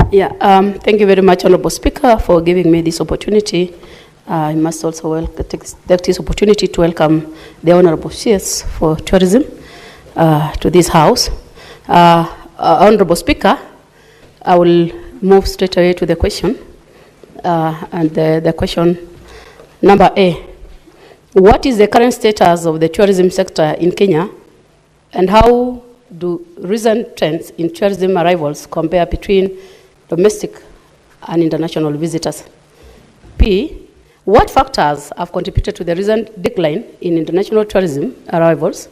Thank you very much, Honorable Speaker, for giving me this opportunity. I must also take this opportunity to welcome the Honorable CS for Tourism to this House. Honorable Speaker, I will move straight away to the question. And the question number A. What is the current status of the tourism sector in Kenya, and how do recent trends in tourism arrivals compare between domestic and international visitors? B. What factors have contributed to the recent decline in international tourism arrivals,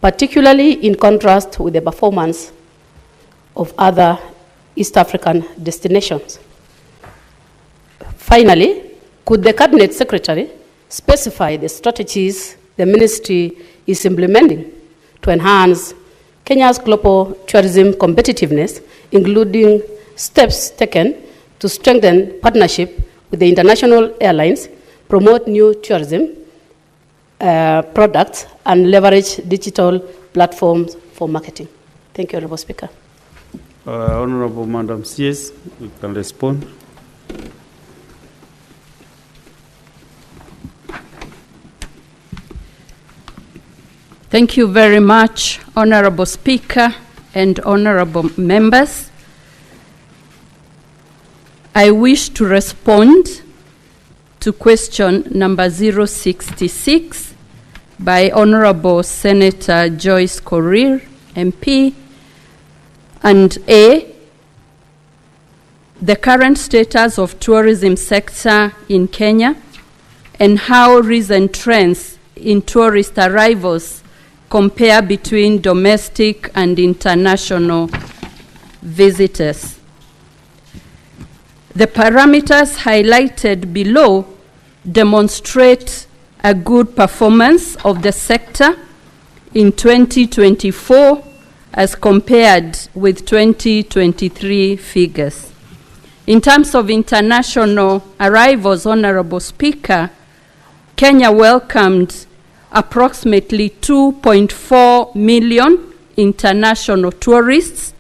particularly in contrast with the performance of other East African destinations? Finally, could the Cabinet Secretary specify the strategies the Ministry is implementing to enhance Kenya's global tourism competitiveness, including steps taken to strengthen partnership with the international airlines, promote new tourism products, and leverage digital platforms for marketing? Thank you, Honorable Speaker. Honorable Madam CS, you can respond. Thank you very much, Honorable Speaker and honorable members. I wish to respond to question number 066 by Honorable Senator Joyce Korir, MP, and A, the current status of tourism sector in Kenya and how recent trends in tourist arrivals compare between domestic and international visitors. The parameters highlighted below demonstrate a good performance of the sector in 2024 as compared with 2023 figures. In terms of international arrivals, Honorable Speaker, Kenya welcomed approximately 2.4 million international tourists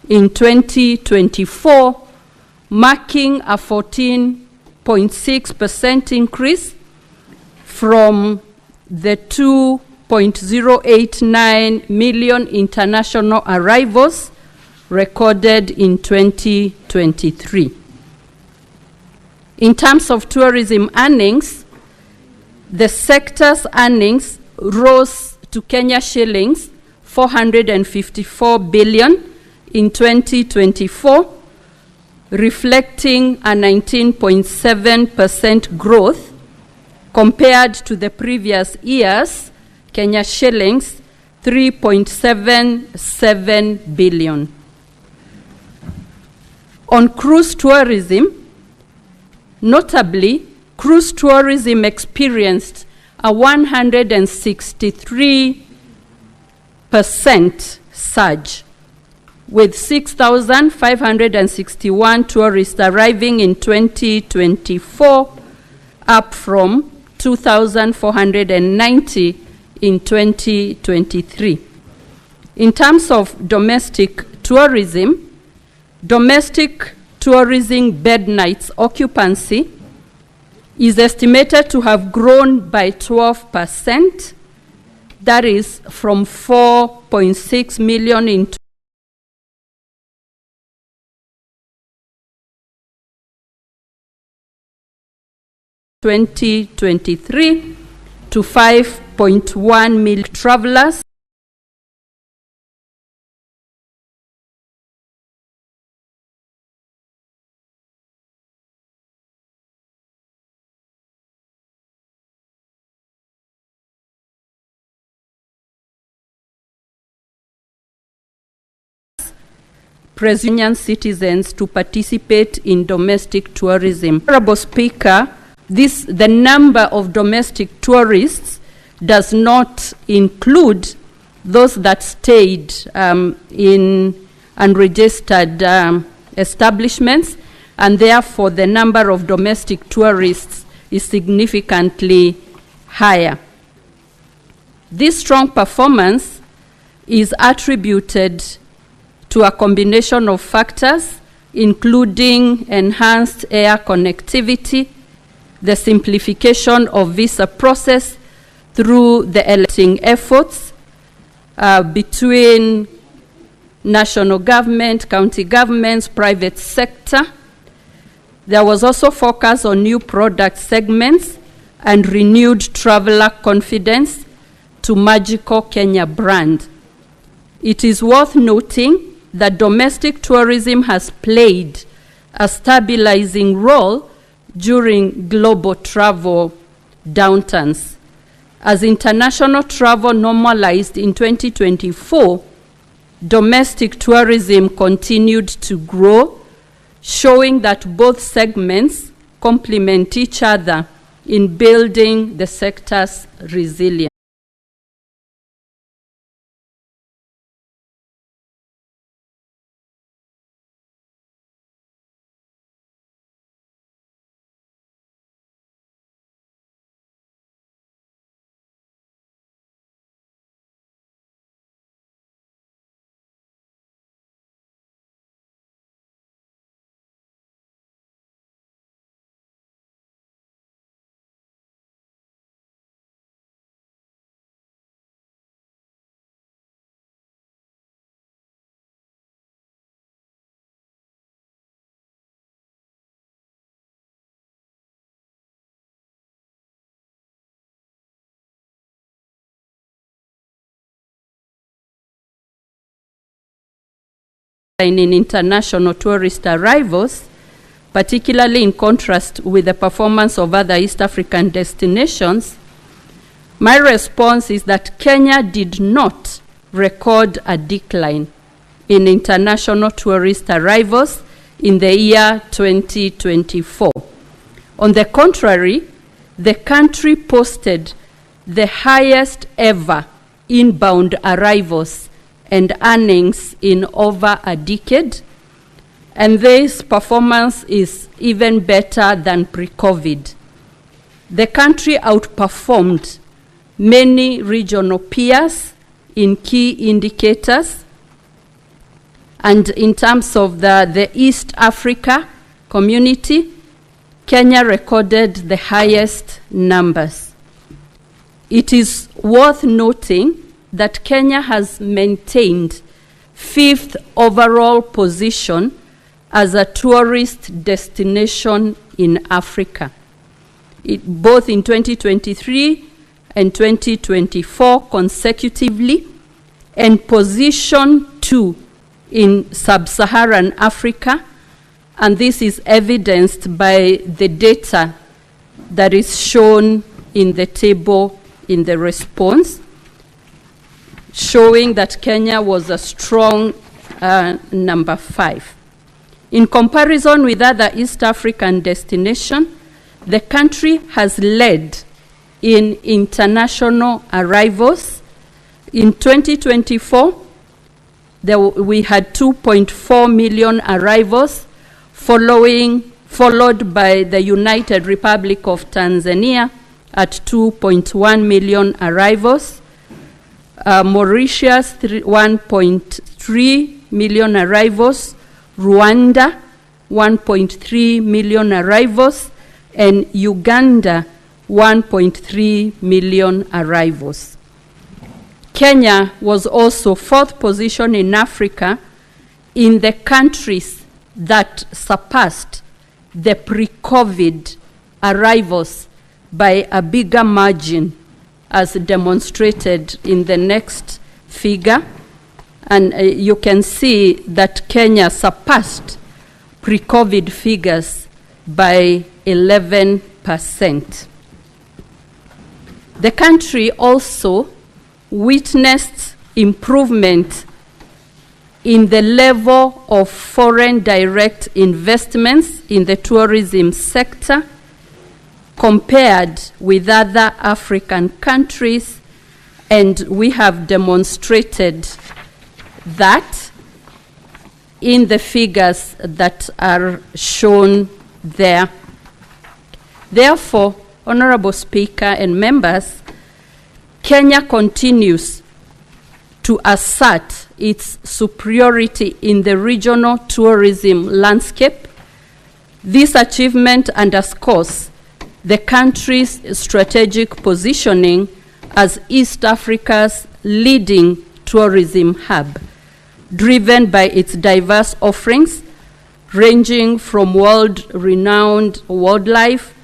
in 2024, marking a 14.6% increase from the 2.089 million international arrivals recorded in 2023. In terms of tourism earnings, the sector's earnings rose to Kenya shillings 454 billion in 2024, reflecting a 19.7% growth compared to the previous year's Kenya shillings 3.77 billion. On cruise tourism, notably, cruise tourism experienced a 163% surge, with 6,561 tourists arriving in 2024, up from 2,490 in 2023. In terms of domestic tourism bed nights occupancy is estimated to have grown by 12%, that is from 4.6 million in 2023 to 5.1 million travelers. Presuming citizens to participate in domestic tourism. Honorable Speaker, the number of domestic tourists does not include those that stayed in unregistered establishments, and therefore the number of domestic tourists is significantly higher. This strong performance is attributed to a combination of factors, including enhanced air connectivity, the simplification of visa process through the electing efforts between national government, county governments, private sector. There was also focus on new product segments and renewed traveler confidence to Magical Kenya brand. It is worth noting that domestic tourism has played a stabilizing role during global travel downturns. As international travel normalized in 2024, domestic tourism continued to grow, showing that both segments complement each other in building the sector's resilience. In international tourist arrivals, particularly in contrast with the performance of other East African destinations, my response is that Kenya did not record a decline in international tourist arrivals in the year 2024. On the contrary, the country posted the highest ever inbound arrivals and earnings in over a decade, and this performance is even better than pre-COVID. The country outperformed many regional peers in key indicators, and in terms of the East Africa community, Kenya recorded the highest numbers. It is worth noting that Kenya has maintained 5th overall position as a tourist destination in Africa, both in 2023 and 2024 consecutively, and position 2 in sub-Saharan Africa, and this is evidenced by the data that is shown in the table in the response, showing that Kenya was a strong number 5. In comparison with other East African destinations, the country has led in international arrivals. In 2024, we had 2.4 million arrivals, followed by the United Republic of Tanzania at 2.1 million arrivals, Mauritius 1.3 million arrivals, Rwanda 1.3 million arrivals, and Uganda 1.3 million arrivals. Kenya was also 4th position in Africa in the countries that surpassed the pre-COVID arrivals by a bigger margin, as demonstrated in the next figure. And you can see that Kenya surpassed pre-COVID figures by 11%. The country also witnessed improvement in the level of foreign direct investments in the tourism sector compared with other African countries, and we have demonstrated that in the figures that are shown there. Therefore, Honorable Speaker and members, Kenya continues to assert its superiority in the regional tourism landscape. This achievement underscores the country's strategic positioning as East Africa's leading tourism hub, driven by its diverse offerings, ranging from world-renowned wildlife,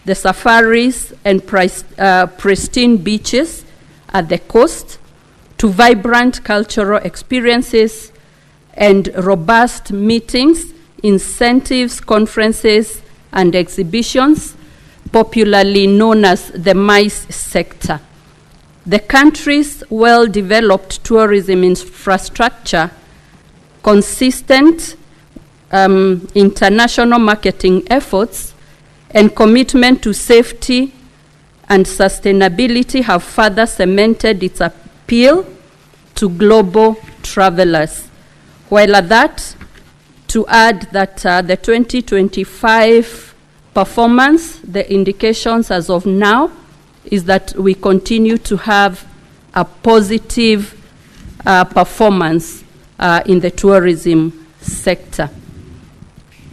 the safaris and pristine beaches at the coast, to vibrant cultural experiences and robust meetings, incentives, conferences, and exhibitions, popularly known as the MICE sector. The country's well-developed tourism infrastructure, consistent international marketing efforts, and commitment to safety and sustainability have further cemented its appeal to global travelers. While at that, to add that the 2025 performance, the indications as of now, is that we continue to have a positive performance in the tourism sector.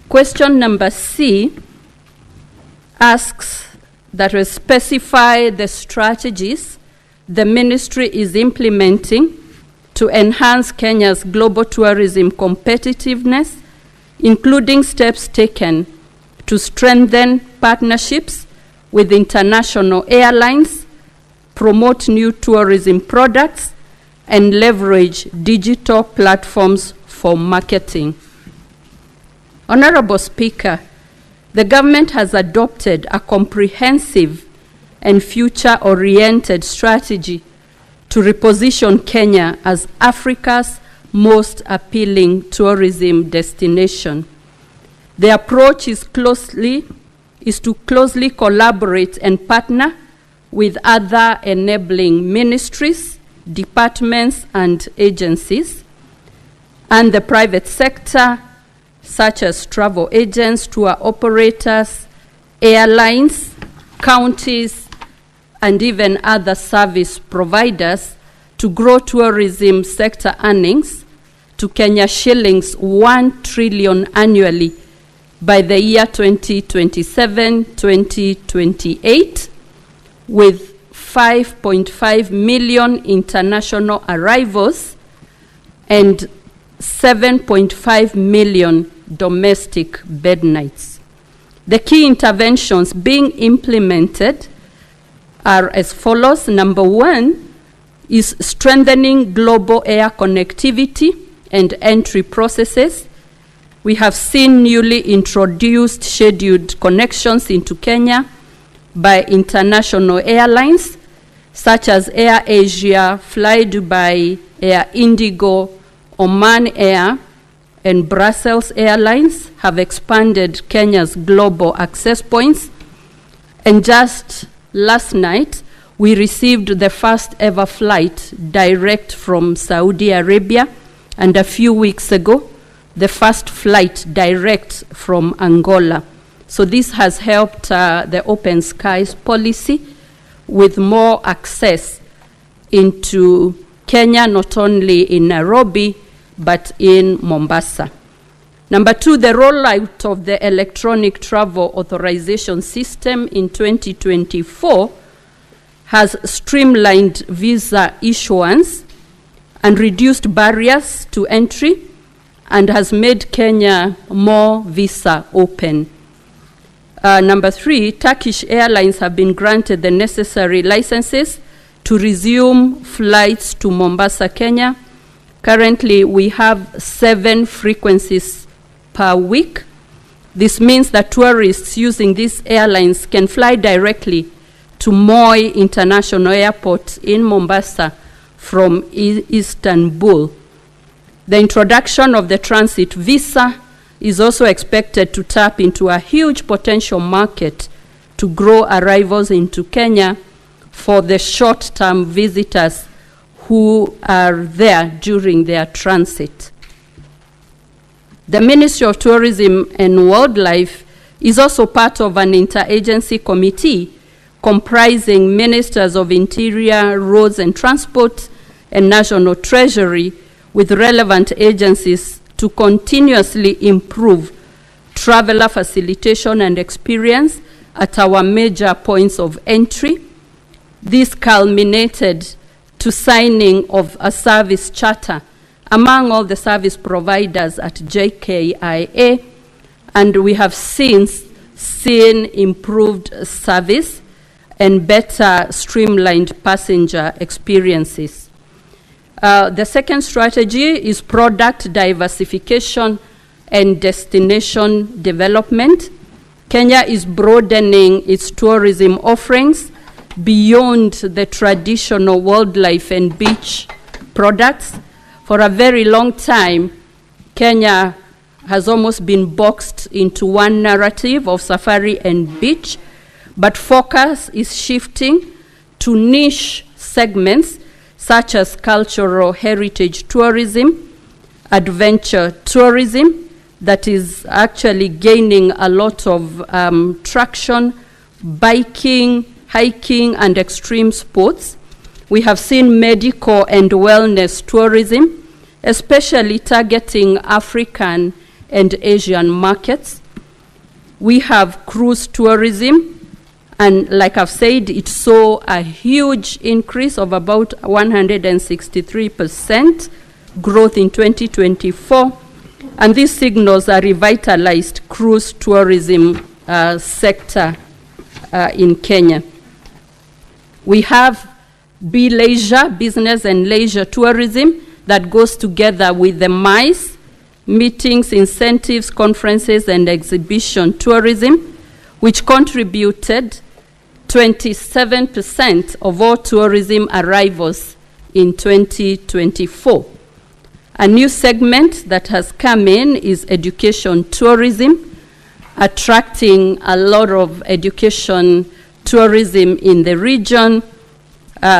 Question number C asks that we specify the strategies the ministry is implementing to enhance Kenya's global tourism competitiveness, including steps taken to strengthen partnerships with international airlines, promote new tourism products, and leverage digital platforms for marketing. Honorable Speaker, the government has adopted a comprehensive and future-oriented strategy to reposition Kenya as Africa's most appealing tourism destination. The approach is to closely collaborate and partner with other enabling ministries, departments, and agencies, and the private sector, such as travel agents, tour operators, airlines, counties, and even other service providers, to grow tourism sector earnings to Kenya shillings 1 trillion annually by the year 2027-2028, with 5.5 million international arrivals and 7.5 million domestic bed nights. The key interventions being implemented are as follows. Number one is strengthening global air connectivity and entry processes. We have seen newly introduced scheduled connections into Kenya by international airlines such as Air Asia, Fly Dubai, Air Indigo, Oman Air, and Brussels Airlines have expanded Kenya's global access points. And just last night, we received the first ever flight direct from Saudi Arabia, and a few weeks ago, the first flight direct from Angola. So this has helped the Open Skies policy with more access into Kenya, not only in Nairobi, but in Mombasa. Number two, the rollout of the electronic travel authorization system in 2024 has streamlined visa issuance and reduced barriers to entry and has made Kenya more visa open. Number three, Turkish Airlines have been granted the necessary licenses to resume flights to Mombasa, Kenya. Currently, we have 7 frequencies per week. This means that tourists using these airlines can fly directly to Moi International Airport in Mombasa from Istanbul. The introduction of the transit visa is also expected to tap into a huge potential market to grow arrivals into Kenya for the short-term visitors who are there during their transit. The Ministry of Tourism and Wildlife is also part of an interagency committee comprising Ministers of Interior, Roads and Transport, and National Treasury with relevant agencies to continuously improve traveler facilitation and experience at our major points of entry. This culminated to signing of a service charter among all the service providers at JKIA, and we have since seen improved service and better streamlined passenger experiences. The second strategy is product diversification and destination development. Kenya is broadening its tourism offerings beyond the traditional wildlife and beach products. For a very long time, Kenya has almost been boxed into one narrative of safari and beach, but focus is shifting to niche segments such as cultural heritage tourism, adventure tourism, that is actually gaining a lot of traction, biking, hiking, and extreme sports. We have seen medical and wellness tourism, especially targeting African and Asian markets. We have cruise tourism, and like I've said, it saw a huge increase of about 163% growth in 2024, and this signals a revitalized cruise tourism sector in Kenya. We have leisure, business and leisure tourism, that goes together with the MICE, meetings, incentives, conferences, and exhibition tourism, which contributed 27% of all tourism arrivals in 2024. A new segment that has come in is education tourism, attracting a lot of education tourism in the region.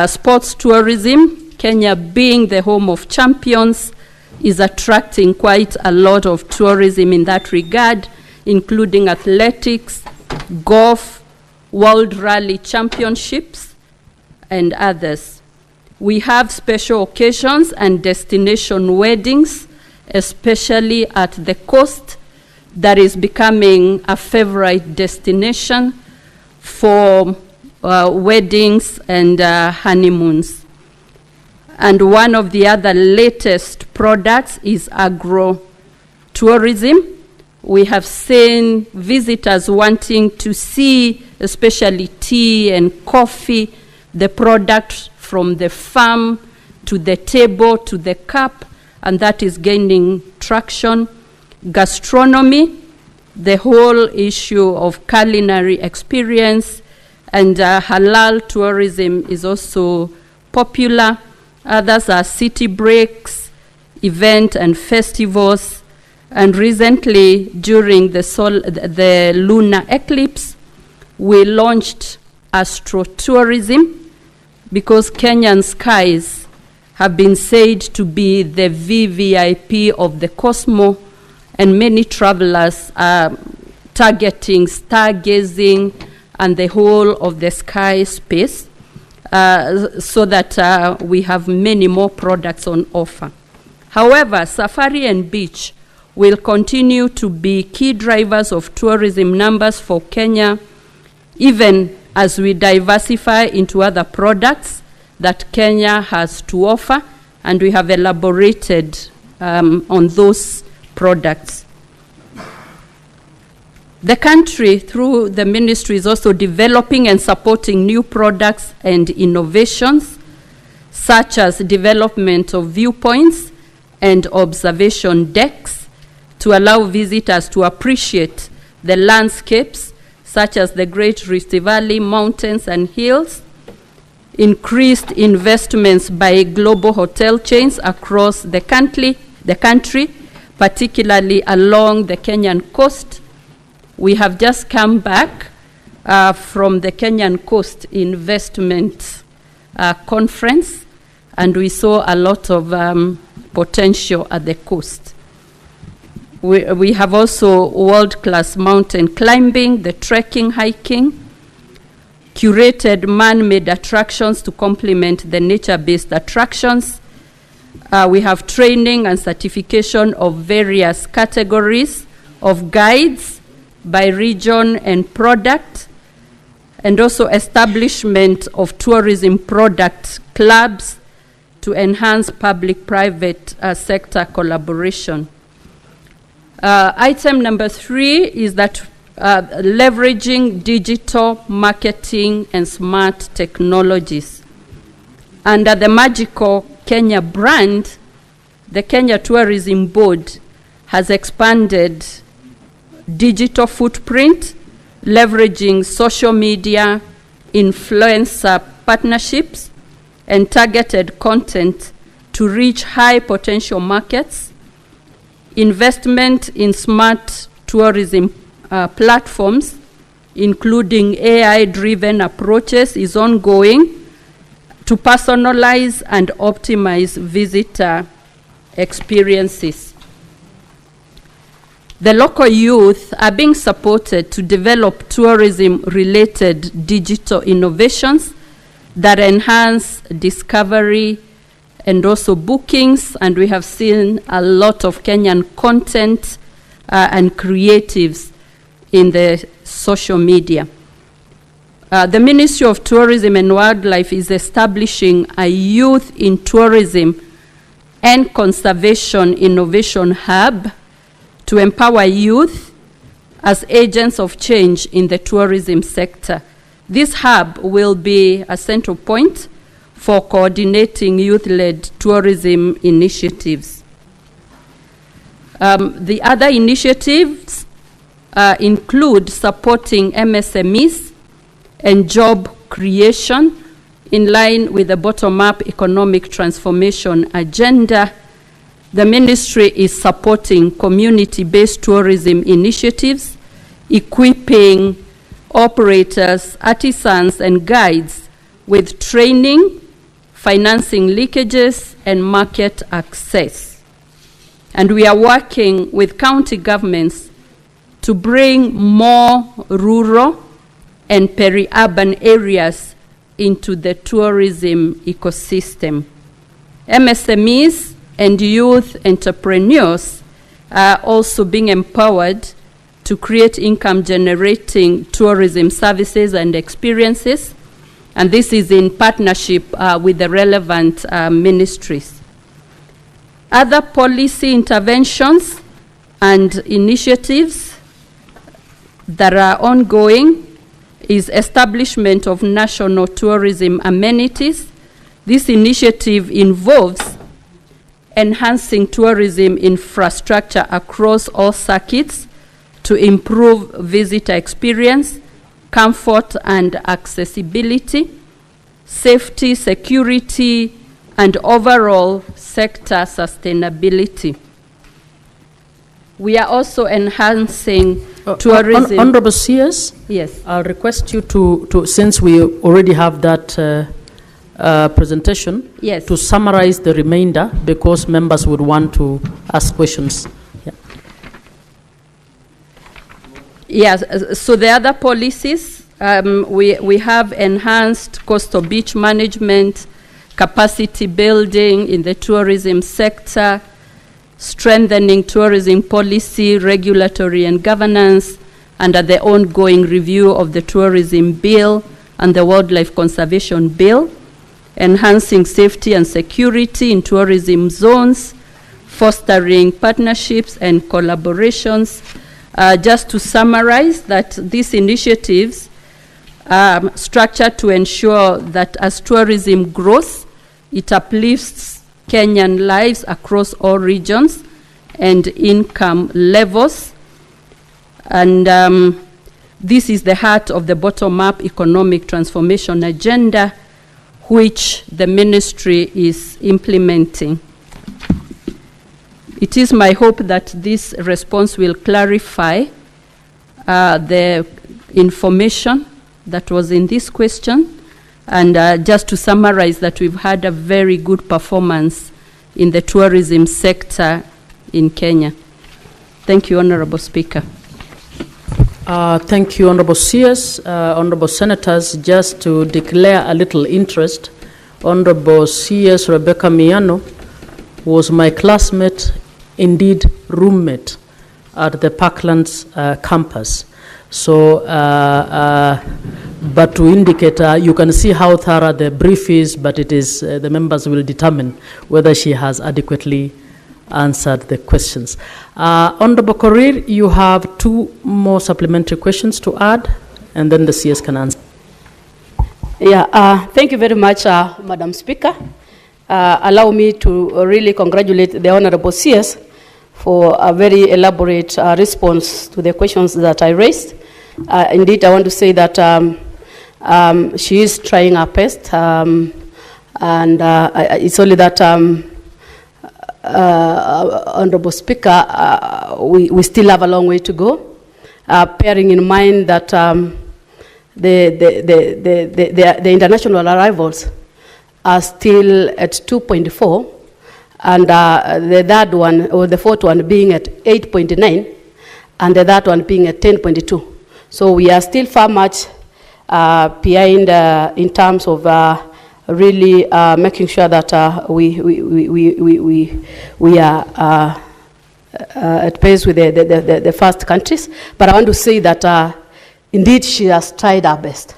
Sports tourism, Kenya being the home of champions, is attracting quite a lot of tourism in that regard, including athletics, golf, World Rally Championships, and others. We have special occasions and destination weddings, especially at the coast, that is becoming a favorite destination for weddings and honeymoons. And one of the other latest products is agro-tourism. We have seen visitors wanting to see, especially tea and coffee, the product from the farm to the table to the cup, and that is gaining traction. Gastronomy, the whole issue of culinary experience, and halal tourism is also popular. Others are city breaks, event and festivals, and recently during the lunar eclipse, we launched astrotourism, because Kenyan skies have been said to be the VVIP of the cosmos, and many travelers are targeting stargazing and the whole of the sky space, so that we have many more products on offer. However, safari and beach will continue to be key drivers of tourism numbers for Kenya, even as we diversify into other products that Kenya has to offer, and we have elaborated on those products. The country, through the ministry, is also developing and supporting new products and innovations, such as development of viewpoints and observation decks to allow visitors to appreciate the landscapes, such as the Great Rift Valley, mountains and hills. Increased investments by global hotel chains across the country, particularly along the Kenyan coast. We have just come back from the Kenyan Coast Investment Conference, and we saw a lot of potential at the coast. We have also world-class mountain climbing, the trekking, hiking, curated man-made attractions to complement the nature-based attractions, We have training and certification of various categories of guides by region and product, and also establishment of tourism product clubs to enhance public-private sector collaboration. Item number 3 is that leveraging digital marketing and smart technologies. Under the Magical Kenya brand, the Kenya Tourism Board has expanded digital footprint, leveraging social media, influencer partnerships, and targeted content to reach high potential markets. Investment in smart tourism platforms, including AI-driven approaches, is ongoing to personalize and optimize visitor experiences. The local youth are being supported to develop tourism-related digital innovations that enhance discovery and also bookings, and we have seen a lot of Kenyan content and creatives in the social media. The Ministry of Tourism and Wildlife is establishing a Youth in Tourism and Conservation Innovation Hub to empower youth as agents of change in the tourism sector. This hub will be a central point for coordinating youth-led tourism initiatives. The other initiatives include supporting MSMEs and job creation in line with the bottom-up economic transformation agenda. The ministry is supporting community-based tourism initiatives, equipping operators, artisans, and guides with training, financing leakages, and market access. And we are working with county governments to bring more rural and peri-urban areas into the tourism ecosystem. MSMEs and youth entrepreneurs are also being empowered to create income-generating tourism services and experiences, and this is in partnership with the relevant ministries. Other policy interventions and initiatives that are ongoing is establishment of national tourism amenities. This initiative involves enhancing tourism infrastructure across all circuits to improve visitor experience, comfort and accessibility, safety, security, and overall sector sustainability. We are also enhancing tourism. Honorable CS? Yes. I'll request you to since we already have that presentation, Yes. to summarize the remainder, because members would want to ask questions. Yeah. Yes, so the other policies, we have enhanced coastal beach management, capacity building in the tourism sector, strengthening tourism policy, regulatory and governance, under the ongoing review of the tourism bill and the wildlife conservation bill, enhancing safety and security in tourism zones, fostering partnerships and collaborations. Just to summarize, that these initiatives are structured to ensure that as tourism grows, it uplifts Kenyan lives across all regions and income levels. And this is the heart of the bottom-up economic transformation agenda, which the ministry is implementing. It is my hope that this response will clarify the information that was in this question. And just to summarize, that we've had a very good performance in the tourism sector in Kenya. Thank you, Honorable Speaker. Thank you, Honorable CS. Honorable Senators, just to declare a little interest, Honorable CS Rebbeca Miano was my classmate, indeed roommate, at the Parklands campus. So, but to indicate, you can see how thorough the brief is, but it is, the members will determine whether she has adequately answered the questions. Honorable Korir, you have 2 more supplementary questions to add, and then the CS can answer. Yeah, thank you very much, Madam Speaker. Allow me to really congratulate the Honorable CS for a very elaborate response to the questions that I raised. Indeed, I want to say that she is trying her best, and it's only that, Honorable Speaker, we still have a long way to go, bearing in mind that the international arrivals are still at 2.4, and the third one, or the fourth one, being at 8.9, and the third one being at 10.2. So we are still far much behind in terms of really making sure that we are at pace with the first countries. But I want to say that indeed she has tried her best.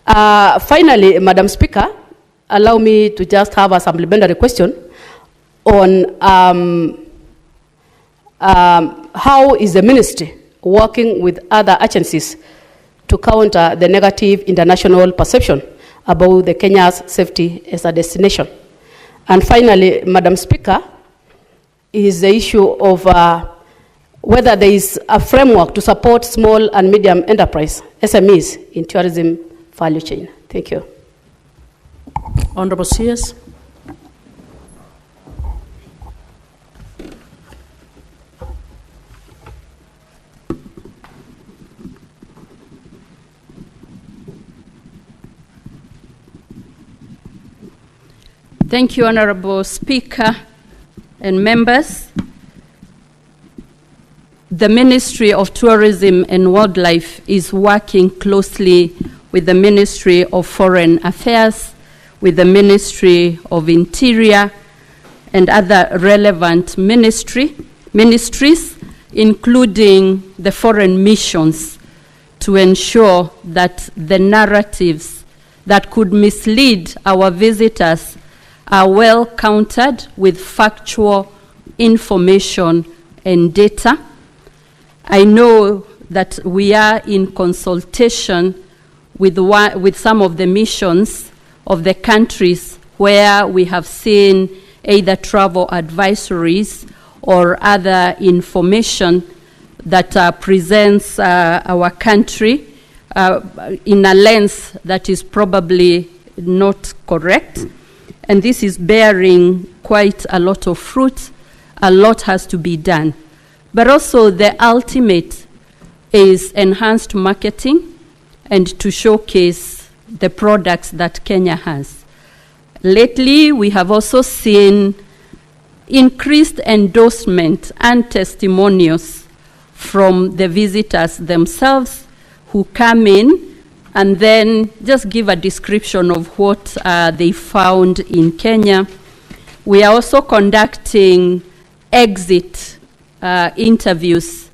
Finally, Madam Speaker, allow me to just have a supplementary question on how is the ministry working with other agencies to counter the negative international perception about the Kenya's safety as a destination. And finally, Madam Speaker, is the issue of whether there is a framework to support small and medium enterprise, SMEs, in tourism value chain. Thank you. Honorable CS. Thank you, Honorable Speaker and members. The Ministry of Tourism and Wildlife is working closely with the Ministry of Foreign Affairs, with the Ministry of Interior, and other relevant ministries, including the foreign missions, to ensure that the narratives that could mislead our visitors are well countered with factual information and data. I know that we are in consultation with some of the missions of the countries where we have seen either travel advisories or other information that presents our country in a lens that is probably not correct. And this is bearing quite a lot of fruit. A lot has to be done. But also the ultimate is enhanced marketing and to showcase the products that Kenya has. Lately, we have also seen increased endorsement and testimonials from the visitors themselves who come in and then just give a description of what they found in Kenya. We are also conducting exit interviews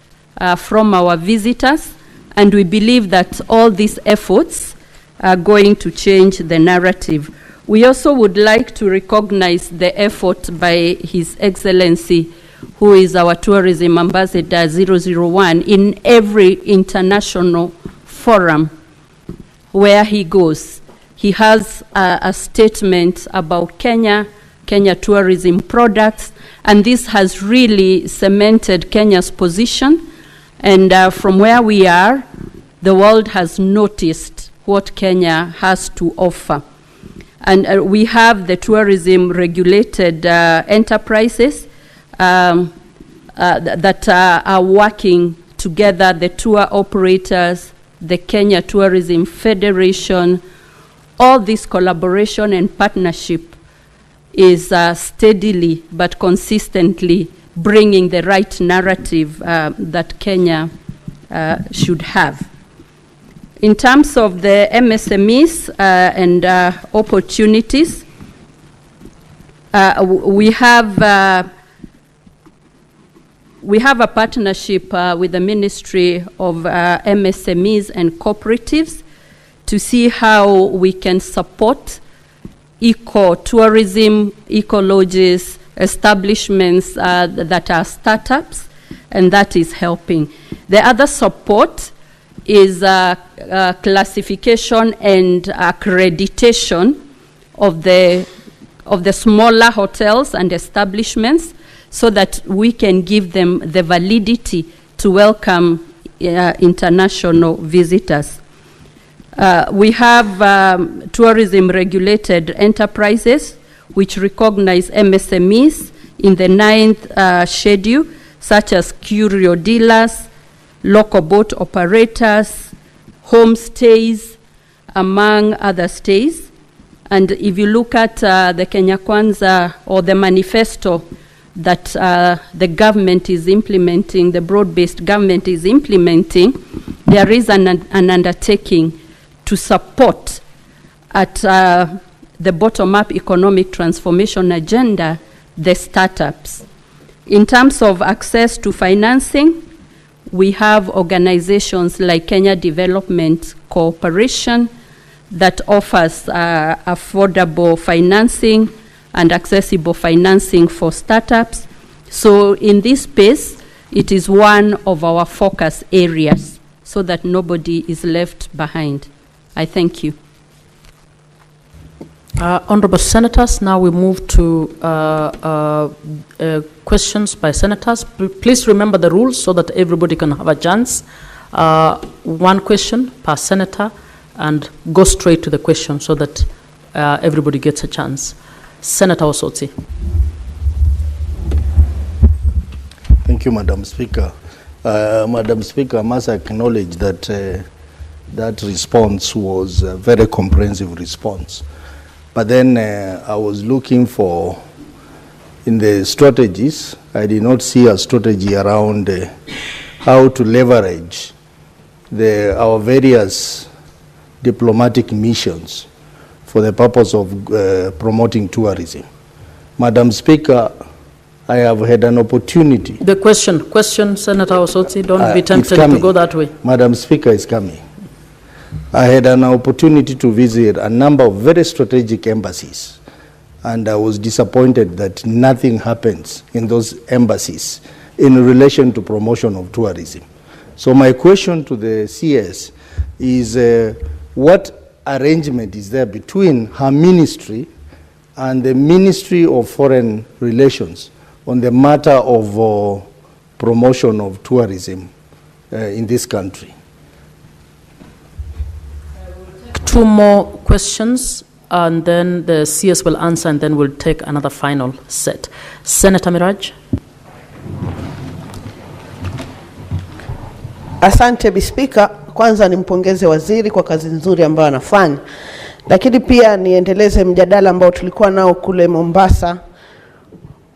from our visitors, and we believe that all these efforts are going to change the narrative. We also would like to recognize the effort by His Excellency, who is our Tourism Ambassador 001, in every international forum where he goes. He has a statement about Kenya tourism products, and this has really cemented Kenya's position. And from where we are, the world has noticed what Kenya has to offer. And we have the tourism regulated enterprises that are working together, the tour operators, the Kenya Tourism Federation. All this collaboration and partnership is steadily but consistently bringing the right narrative that Kenya should have. In terms of the MSMEs and opportunities, We have a partnership with the Ministry of MSMEs and Cooperatives to see how we can support eco-tourism, eco-lodges, establishments that are startups, and that is helping. The other support is classification and accreditation of the smaller hotels and establishments so that we can give them the validity to welcome international visitors. We have tourism regulated enterprises which recognize MSMEs in the 9th schedule, such as curio dealers, local boat operators, homestays, among other stays. And if you look at the Kenya Kwanza or the manifesto that the government is implementing, the broad-based government is implementing, there is an undertaking to support at the bottom-up economic transformation agenda, the startups. In terms of access to financing, we have organizations like Kenya Development Corporation that offers affordable financing and accessible financing for startups. So in this space, it is one of our focus areas so that nobody is left behind. I thank you. Honorable Senators, now we move to questions by Senators. Please remember the rules so that everybody can have a chance. One question per Senator, and go straight to the question so that everybody gets a chance. Senator Osotsi. Thank you, Madam Speaker. Madam Speaker, I must acknowledge that that response was a very comprehensive response. But then I was looking for, in the strategies, I did not see a strategy around how to leverage our various diplomatic missions for the purpose of promoting tourism. Madam Speaker, I have had an opportunity. The question, Senator Osotsi, don't be tempted to go that way. Madam Speaker, is coming. I had an opportunity to visit a number of very strategic embassies, and I was disappointed that nothing happens in those embassies in relation to promotion of tourism. So my question to the CS is what arrangement is there between her ministry and the Ministry of Foreign Relations on the matter of promotion of tourism in this country? Two more questions, and then the CS will answer, and then we'll take another final set. Senator Miraj. Asante Bispika, kwanza nimpongeze waziri kwa kazi nzuri ambayo anafanya, lakini pia niendeleze mjadala ambao tulikuwa nao kule Mombasa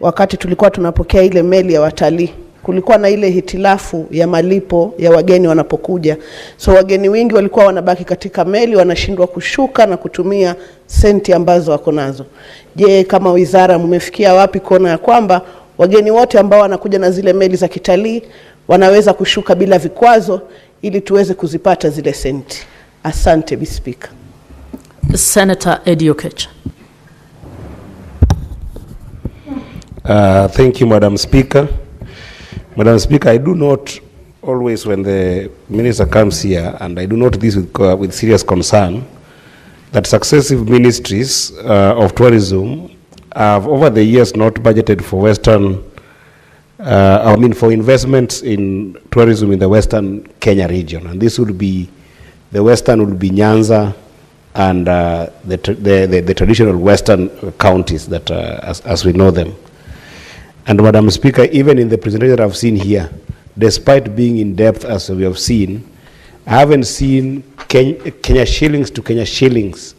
wakati tulikuwa tunapokea ile meli ya watalii. Kulikuwa na ile hitilafu ya malipo ya wageni wanapokuja. So wageni wengi walikuwa wanabaki katika meli, wanashindwa kushuka na kutumia senti ambazo wako nazo. Je, kama wizara mmefikia wapi kuona ya kwamba wageni wote ambao wanakuja na zile meli za kitalii wanaweza kushuka bila vikwazo ili tuweze kuzipata zile senti? Asante Bispika. Senator Eddie Okech. Thank you, Madam Speaker. Madam Speaker, I do not always, when the minister comes here, and I do note this with serious concern, that successive ministries of tourism have over the years not budgeted for for investments in tourism in the Western Kenya region. And this would be, the Western would be Nyanza and the traditional Western counties that as we know them. And Madam Speaker, even in the presentation I've seen here, despite being in depth as we have seen, I haven't seen Kenya shillings to Kenya shillings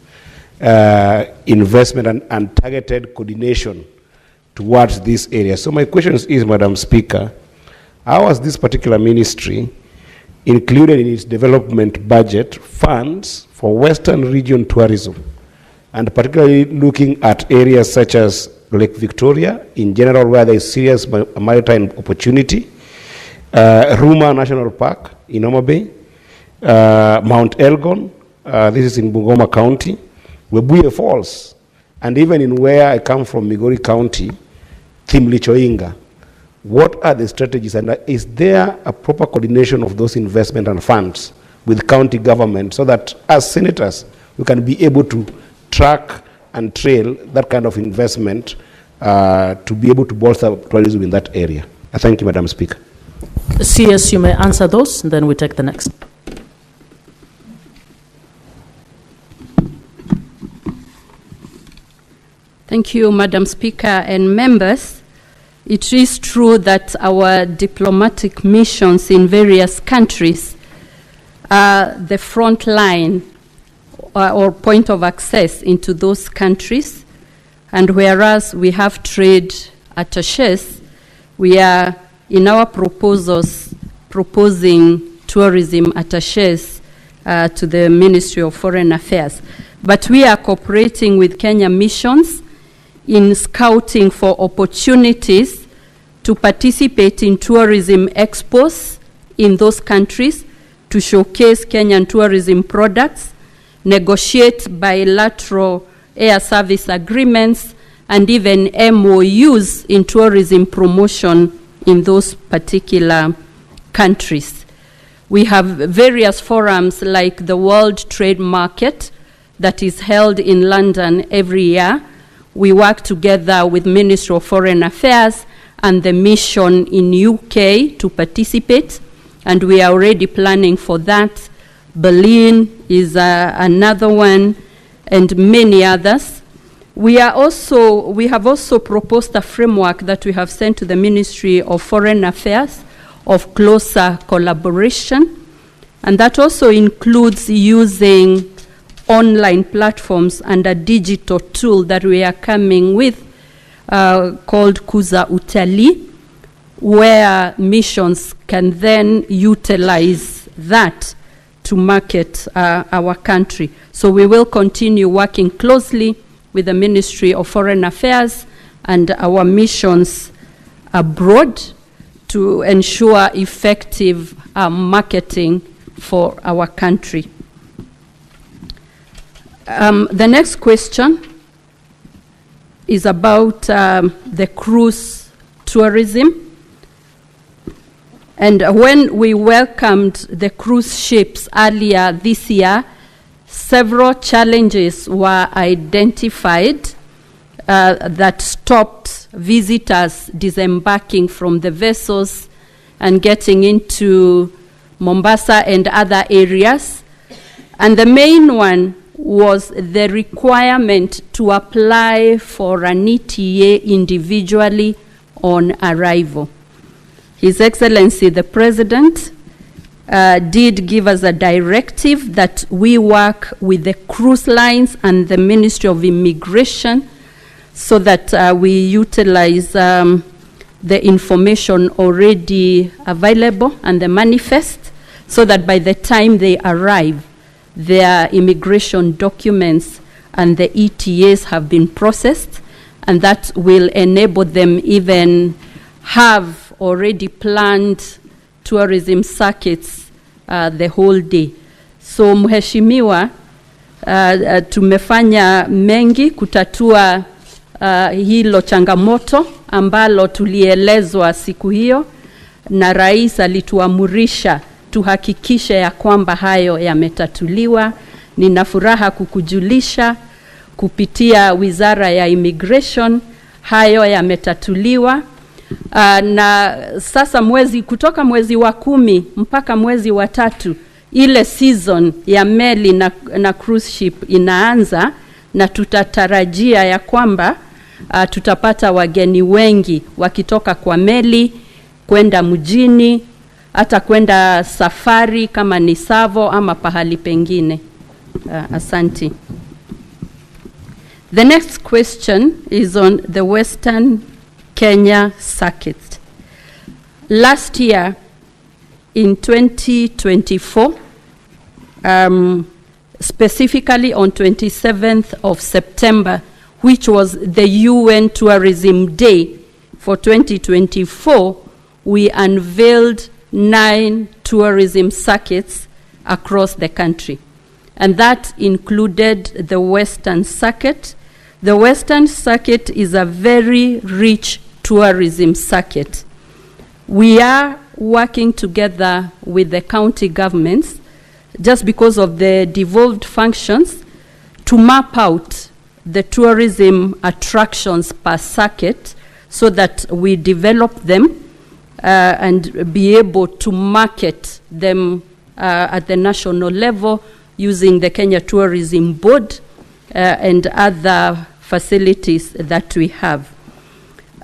investment and targeted coordination towards this area. So my question is, Madam Speaker, how has this particular ministry included in its development budget funds for Western region tourism, and particularly looking at areas such as Lake Victoria, in general, where there is serious maritime opportunity, Ruma National Park in Homa Bay, Mount Elgon, this is in Bungoma County, Webuye Falls, and even in where I come from, Migori County, Thimlichoinga. What are the strategies, and is there a proper coordination of those investment and funds with county government so that as senators, we can be able to track and trail that kind of investment to be able to bolster tourism in that area? Thank you, Madam Speaker. CS, you may answer those, and then we take the next. Thank you, Madam Speaker and members. It is true that our diplomatic missions in various countries are the front line or point of access into those countries. And whereas we have trade attaches, we are in our proposals proposing tourism attaches to the Ministry of Foreign Affairs. But we are cooperating with Kenya missions in scouting for opportunities to participate in tourism expos in those countries, to showcase Kenyan tourism products, negotiate bilateral air service agreements, and even MOUs in tourism promotion in those particular countries. We have various forums like the World Trade Market that is held in London every year. We work together with Ministry of Foreign Affairs and the mission in UK to participate, and we are already planning for that. Berlin is another one, and many others. We have also proposed a framework that we have sent to the Ministry of Foreign Affairs of closer collaboration, and that also includes using online platforms and a digital tool that we are coming with called Kuza Utali, where missions can then utilize that to market our country. So we will continue working closely with the Ministry of Foreign Affairs and our missions abroad to ensure effective marketing for our country. The next question is about the cruise tourism. And when we welcomed the cruise ships earlier this year, several challenges were identified that stopped visitors disembarking from the vessels and getting into Mombasa and other areas. And the main one was the requirement to apply for an ETA individually on arrival. His Excellency the President did give us a directive that we work with the cruise lines and the Ministry of Immigration so that we utilize the information already available and the manifest, so that by the time they arrive, their immigration documents and the ETAs have been processed, and that will enable them even have already planned tourism circuits the whole day. So Mheshimiwa, tumefanya mengi kutatua hilo changamoto ambalo tulielezwa siku hiyo, na Rais alituamurisha tuhakikishe ya kwamba hayo yametatuliwa. Nina furaha kukujulisha kupitia Wizara ya Immigration hayo yametatuliwa. Na sasa kutoka mwezi wa 10 mpaka mwezi wa 3 ile season ya meli na cruise ship inaanza, na tutatarajia ya kwamba tutapata wageni wengi wakitoka kwa meli kwenda mjini, hata kwenda safari kama ni Savo ama pahali pengine. Asante. The next question is on the Western Kenya circuit. Last year, in 2024, specifically on 27th of September, which was the UN Tourism Day for 2024, we unveiled 9 tourism circuits across the country. And that included the Western Circuit. The Western Circuit is a very rich tourism circuit. We are working together with the county governments, just because of the devolved functions, to map out the tourism attractions per circuit so that we develop them and be able to market them at the national level using the Kenya Tourism Board and other facilities that we have.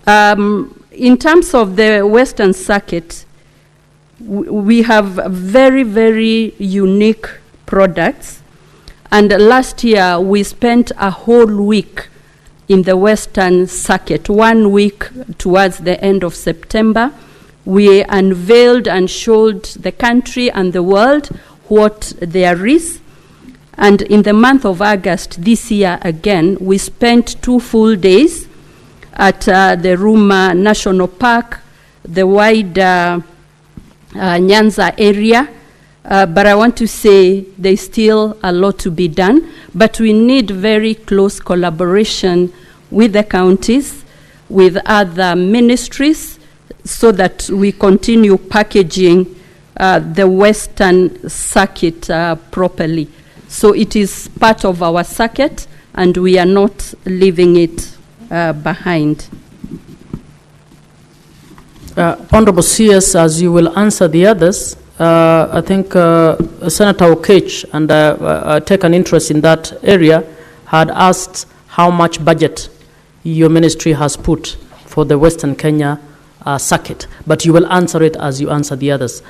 In terms of the Western Circuit, we have very, very unique products. And last year, we spent a whole week in the Western Circuit, 1 week towards the end of September. We unveiled and showed the country and the world what there is. And in the month of August this year again, we spent 2 full days at the Ruma National Park, the wider Nyanza area. But I want to say there's still a lot to be done, but we need very close collaboration with the counties, with other ministries, so that we continue packaging the Western Circuit properly. So it is part of our circuit, and we are not leaving it behind. Honorable CS, as you will answer the others, I think Senator Okech, and I take an interest in that area, had asked how much budget your ministry has put for the Western Kenya circuit. But you will answer it as you answer the others.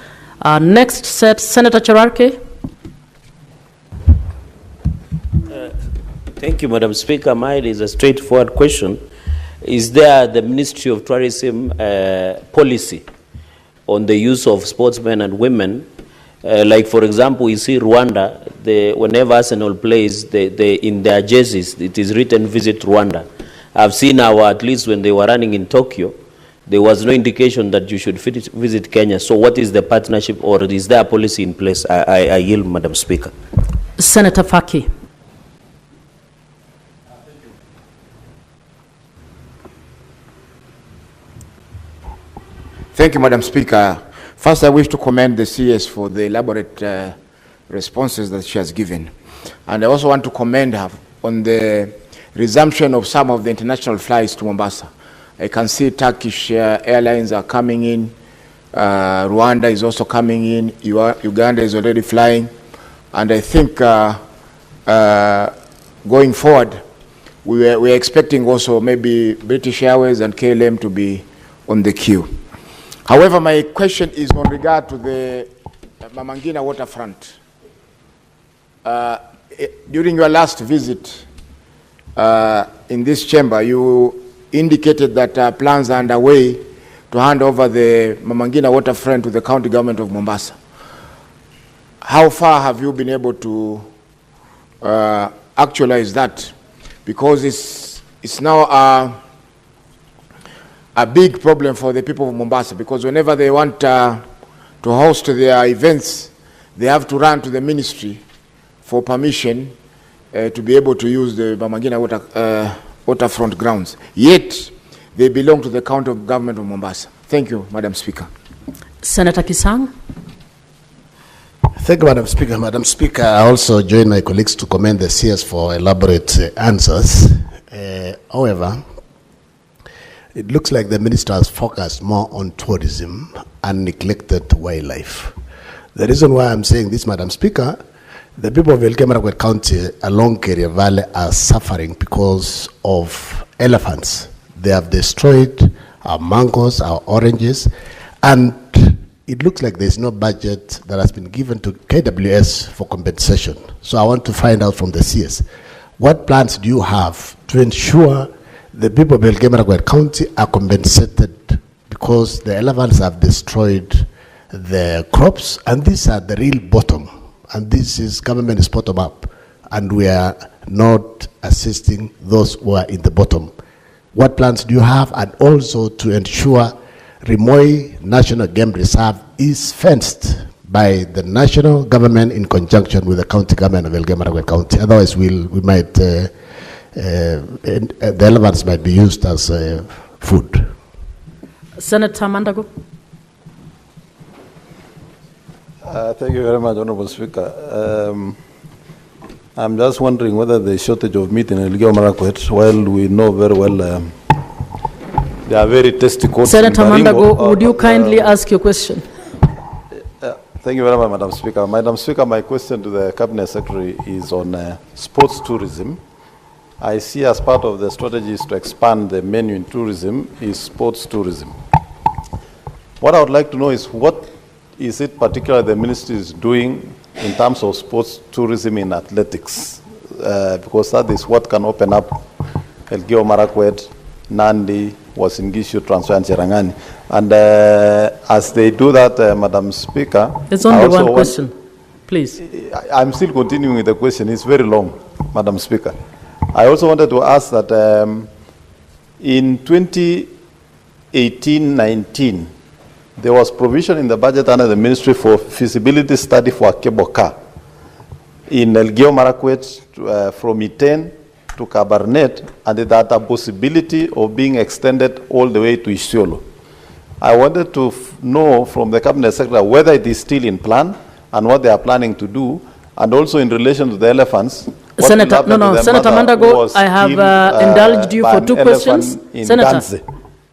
Next set, Senator Cherarke. Thank you, Madam Speaker. Mine is a straightforward question. Is there the Ministry of Tourism policy on the use of sportsmen and women? Like, for example, you see Rwanda, whenever Arsenal plays, in their jerseys, it is written, "Visit Rwanda." I've seen at least when they were running in Tokyo, there was no indication that you should visit Kenya. So what is the partnership, or is there a policy in place? I yield, Madam Speaker. Senator Faki. Thank you, Madam Speaker. First, I wish to commend the CS for the elaborate responses that she has given. And I also want to commend her on the resumption of some of the international flights to Mombasa. I can see Turkish airlines are coming in. Rwanda is also coming in. Uganda is already flying. And I think going forward, we're expecting also maybe British Airways and KLM to be on the queue. However, my question is on regard to the Mamangina waterfront. During your last visit in this chamber, you indicated that plans are underway to hand over the Mamangina waterfront to the county government of Mombasa. How far have you been able to actualize that? Because it's now a big problem for the people of Mombasa, because whenever they want to host their events, they have to run to the ministry for permission to be able to use the Mamangina waterfront grounds. Yet, they belong to the county government of Mombasa. Thank you, Madam Speaker. Senator Kisang. Thank you, Madam Speaker. Madam Speaker, I also join my colleagues to commend the CS for elaborate answers. However, it looks like the minister has focused more on tourism and neglected wildlife. The reason why I'm saying this, Madam Speaker, the people of Elgeyo-Marakwet County along Keria Valley are suffering because of elephants. They have destroyed our mangoes, our oranges, and it looks like there's no budget that has been given to KWS for compensation. So I want to find out from the CS, what plans do you have to ensure the people of Elgeyo-Marakwet County are compensated, because the elephants have destroyed the crops, and these are the real bottom, and this is government is bottom up, and we are not assisting those who are in the bottom. What plans do you have? And also to ensure Rimoi National Game Reserve is fenced by the national government in conjunction with the county government of Elgeyo Marakwet County. Otherwise, we might the elephants might be used as food. Senator Mandago. Thank you very much, Honorable Speaker. I'm just wondering whether the shortage of meat in Elgeyo Marakwet, while we know very well they are very tasty coats. Senator Mandago, would you kindly ask your question? Thank you very much, Madam Speaker. Madam Speaker, my question to the Cabinet Secretary is on sports tourism. I see as part of the strategies to expand the menu in tourism is sports tourism. What I would like to know is what is it particularly the ministry is doing in terms of sports tourism in athletics? Because that is what can open up Elgeyo Marakwet, Nandi, Uasin Gishu, Transvaal, and Cherangani. And as they do that, Madam Speaker... It's only one question, please. I'm still continuing with the question. It's very long, Madam Speaker. I also wanted to ask that in 2018-19, there was provision in the budget under the ministry for feasibility study for a cable car in Elgeyo Marakwet from Iten to Kabarnet, and that a possibility of being extended all the way to Isiolo. I wanted to know from the Cabinet Secretary whether it is still in plan and what they are planning to do, and also in relation to the elephants. Senator Mandago, I have indulged you for 2 questions.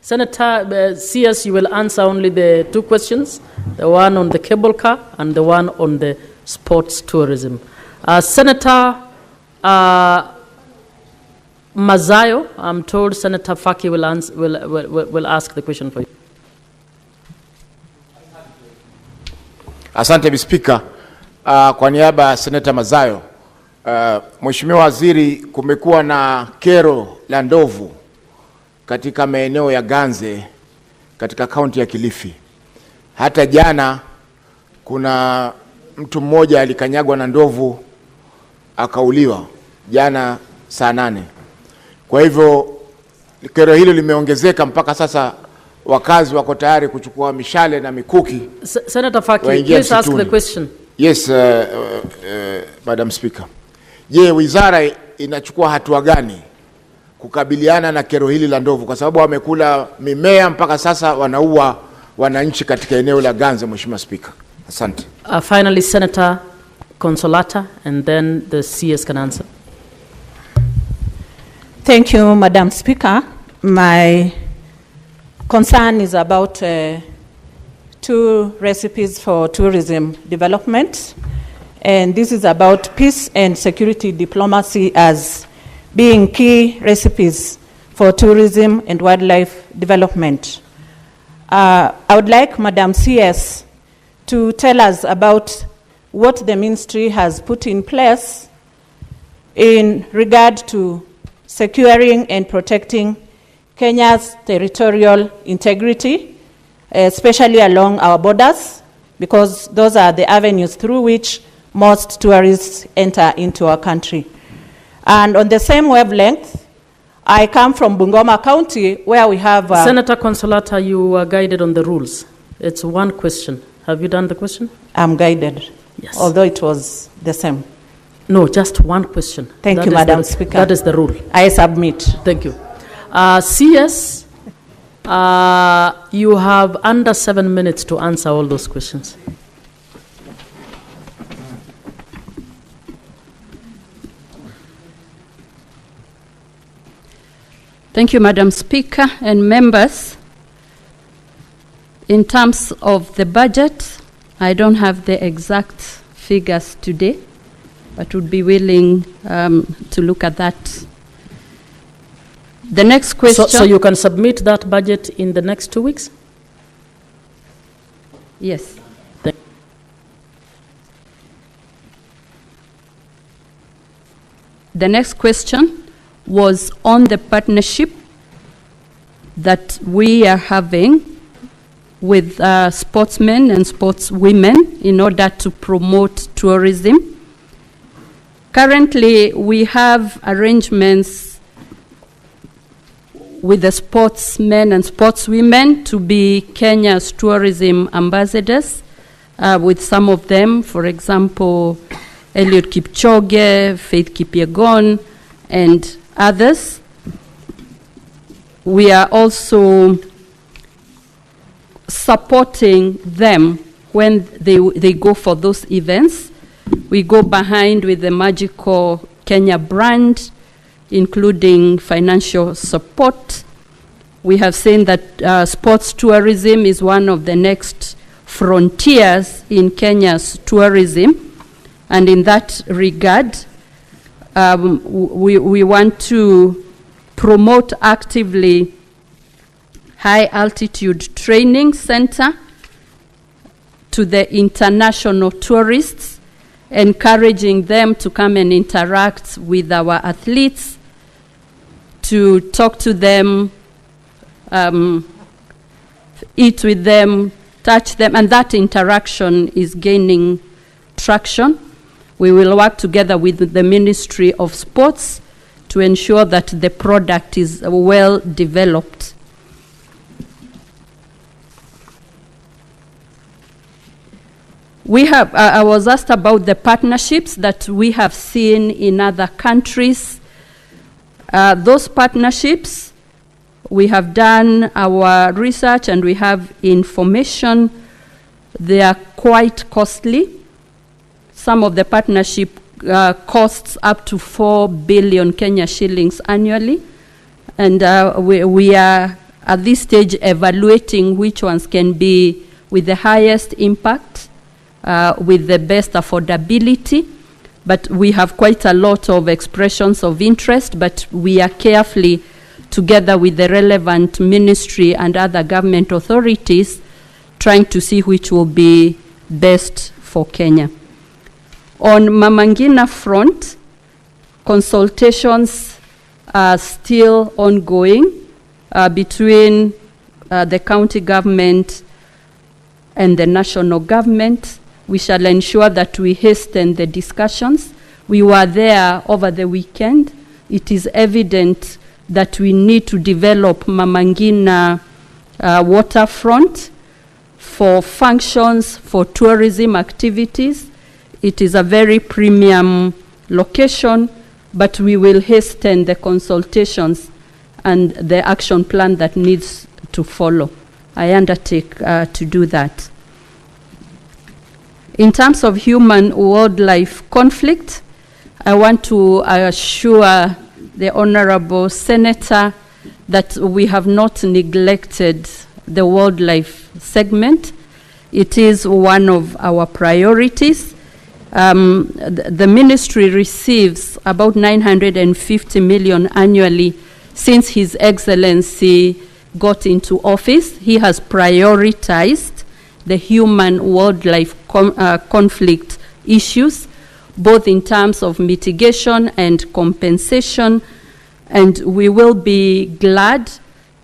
Senator, CS, you will answer only the 2 questions, the one on the cable car and the one on the sports tourism. Senator Mazayo, I'm told Senator Faki will ask the question for you. Asante Speaker. Kwa niaba ya Senator Mazayo, Mheshimiwa Waziri, kumekuwa na kero la ndovu katika maeneo ya Ganze katika kaunti ya Kilifi. Hata jana kuna mtu mmoja alikanyagwa na ndovu akauliwa jana saa 8. Kwa hivyo kero hilo limeongezeka mpaka sasa wakazi wako tayari kuchukua mishale na mikuki. Senator Faki, please ask the question. Yes, Madam Speaker. Je, wizara inachukua hatua gani kukabiliana na kero hili la ndovu, kwa sababu wamekula mimea mpaka sasa wanaua wananchi katika eneo la Ganze, Mheshimiwa Speaker? Asante. Finally, Senator Consolata, and then the CS can answer. Thank you, Madam Speaker. My concern is about 2 recipes for tourism development, and this is about peace and security diplomacy as being key recipes for tourism and wildlife development. I would like Madam CS to tell us about what the ministry has put in place in regard to securing and protecting Kenya's territorial integrity, especially along our borders, because those are the avenues through which most tourists enter into our country. And on the same wavelength, I come from Bungoma County, where we have... Senator Consolata, you are guided on the rules. It's 1 question. Have you done the question? I'm guided. Yes. Although it was the same. No, just 1 question. Thank you, Madam Speaker. That is the rule. I submit. Thank you. CS, you have under 7 minutes to answer all those questions. Thank you, Madam Speaker and members. In terms of the budget, I don't have the exact figures today, but would be willing to look at that. The next question... So you can submit that budget in the next 2 weeks? Yes. The next question was on the partnership that we are having with sportsmen and sportswomen in order to promote tourism. Currently, we have arrangements with the sportsmen and sportswomen to be Kenya's tourism ambassadors, with some of them, for example, Eliud Kipchoge, Faith Kipyegon, and others. We are also supporting them when they go for those events. We go behind with the Magical Kenya brand, including financial support. We have seen that sports tourism is one of the next frontiers in Kenya's tourism. And in that regard, we want to promote actively high altitude training center to the international tourists, encouraging them to come and interact with our athletes, to talk to them, eat with them, touch them, and that interaction is gaining traction. We will work together with the Ministry of Sports to ensure that the product is well developed. We have, I was asked about the partnerships that we have seen in other countries. Those partnerships, we have done our research and we have information. They are quite costly. Some of the partnership costs up to 4 billion Kenya shillings annually. And we are at this stage evaluating which ones can be with the highest impact, with the best affordability. But we have quite a lot of expressions of interest, but we are carefully, together with the relevant ministry and other government authorities, trying to see which will be best for Kenya. On Mama Ngina front, consultations are still ongoing between the county government and the national government. We shall ensure that we hasten the discussions. We were there over the weekend. It is evident that we need to develop Mama Ngina waterfront for functions, for tourism activities. It is a very premium location, but we will hasten the consultations and the action plan that needs to follow. I undertake to do that. In terms of human-wildlife conflict, I want to assure the Honorable Senator that we have not neglected the wildlife segment. It is one of our priorities. The ministry receives about 950 million annually since His Excellency got into office. He has prioritized the human-wildlife conflict issues, both in terms of mitigation and compensation. And we will be glad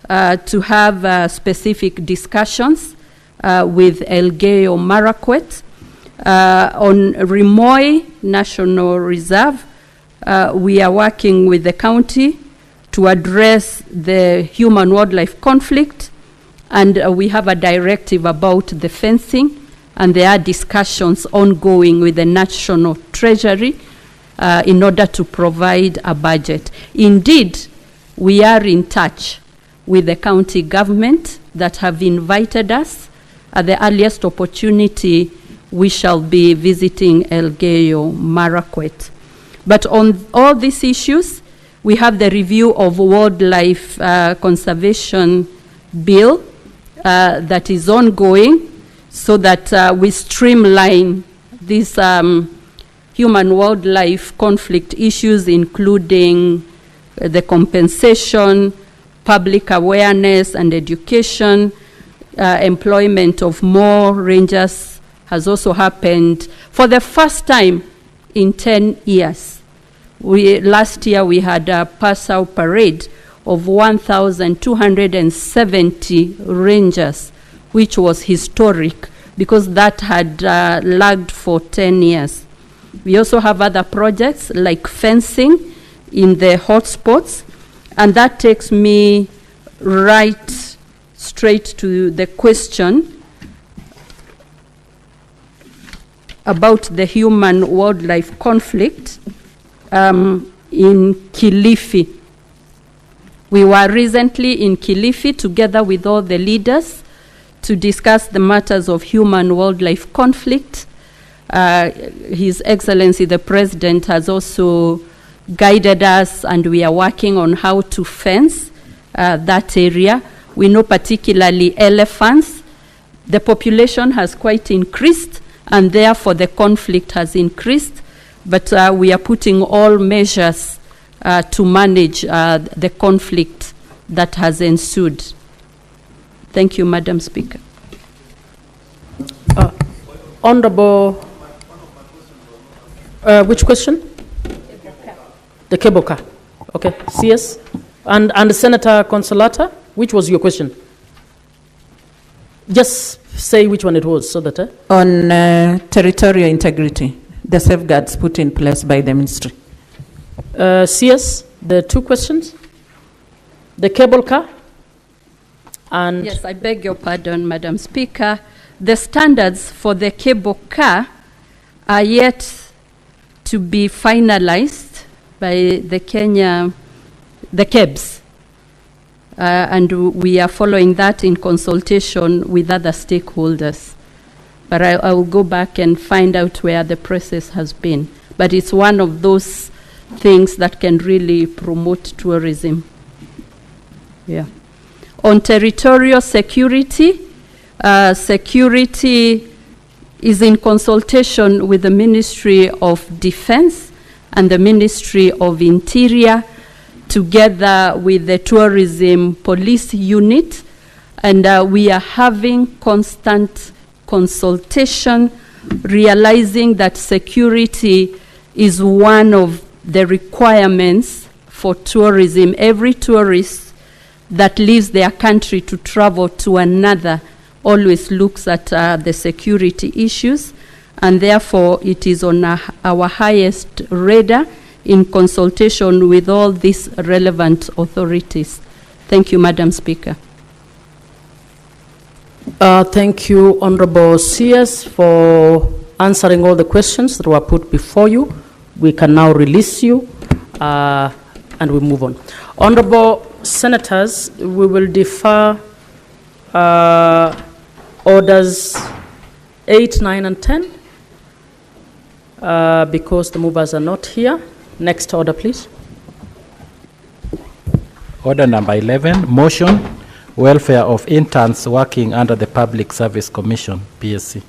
to have specific discussions with Elgeyo Marakwet. On Rimoi National Reserve, we are working with the county to address the human-wildlife conflict, and we have a directive about the fencing, and there are discussions ongoing with the National Treasury in order to provide a budget. Indeed, we are in touch with the county government that have invited us. At the earliest opportunity, we shall be visiting Elgeyo Marakwet. But on all these issues, we have the review of wildlife conservation bill that is ongoing, so that we streamline these human-wildlife conflict issues, including the compensation, public awareness and education, employment of more rangers has also happened for the first time in 10 years. Last year we had a pass-out parade of 1,270 rangers, which was historic because that had lagged for 10 years. We also have other projects like fencing in the hotspots, and that takes me right straight to the question about the human-wildlife conflict in Kilifi. We were recently in Kilifi together with all the leaders to discuss the matters of human-wildlife conflict. His Excellency the President has also guided us, and we are working on how to fence that area. We know particularly elephants. The population has quite increased, and therefore the conflict has increased, but we are putting all measures to manage the conflict that has ensued. Thank you, Madam Speaker. Honorable, which question? The cable car. Okay, CS. And Senator Consolata, which was your question? Just say which one it was so that... On territorial integrity, the safeguards put in place by the ministry. CS, the two questions? The cable car? And yes, I beg your pardon, Madam Speaker. The standards for the cable car are yet to be finalized by the KEBS. And we are following that in consultation with other stakeholders. But I will go back and find out where the process has been. But it's one of those things that can really promote tourism. Yeah. On territorial security, security is in consultation with the Ministry of Defense and the Ministry of Interior, together with the Tourism Police Unit, and we are having constant consultation, realizing that security is one of the requirements for tourism. Every tourist that leaves their country to travel to another always looks at the security issues, and therefore it is on our highest radar in consultation with all these relevant authorities. Thank you, Madam Speaker. Thank you, Honorable CS, for answering all the questions that were put before you. We can now release you and we move on. Honorable Senators, we will defer orders 8, 9, and 10 because the movers are not here. Next order, please. Order number 11, motion, welfare of interns working under the Public Service Commission, PSC.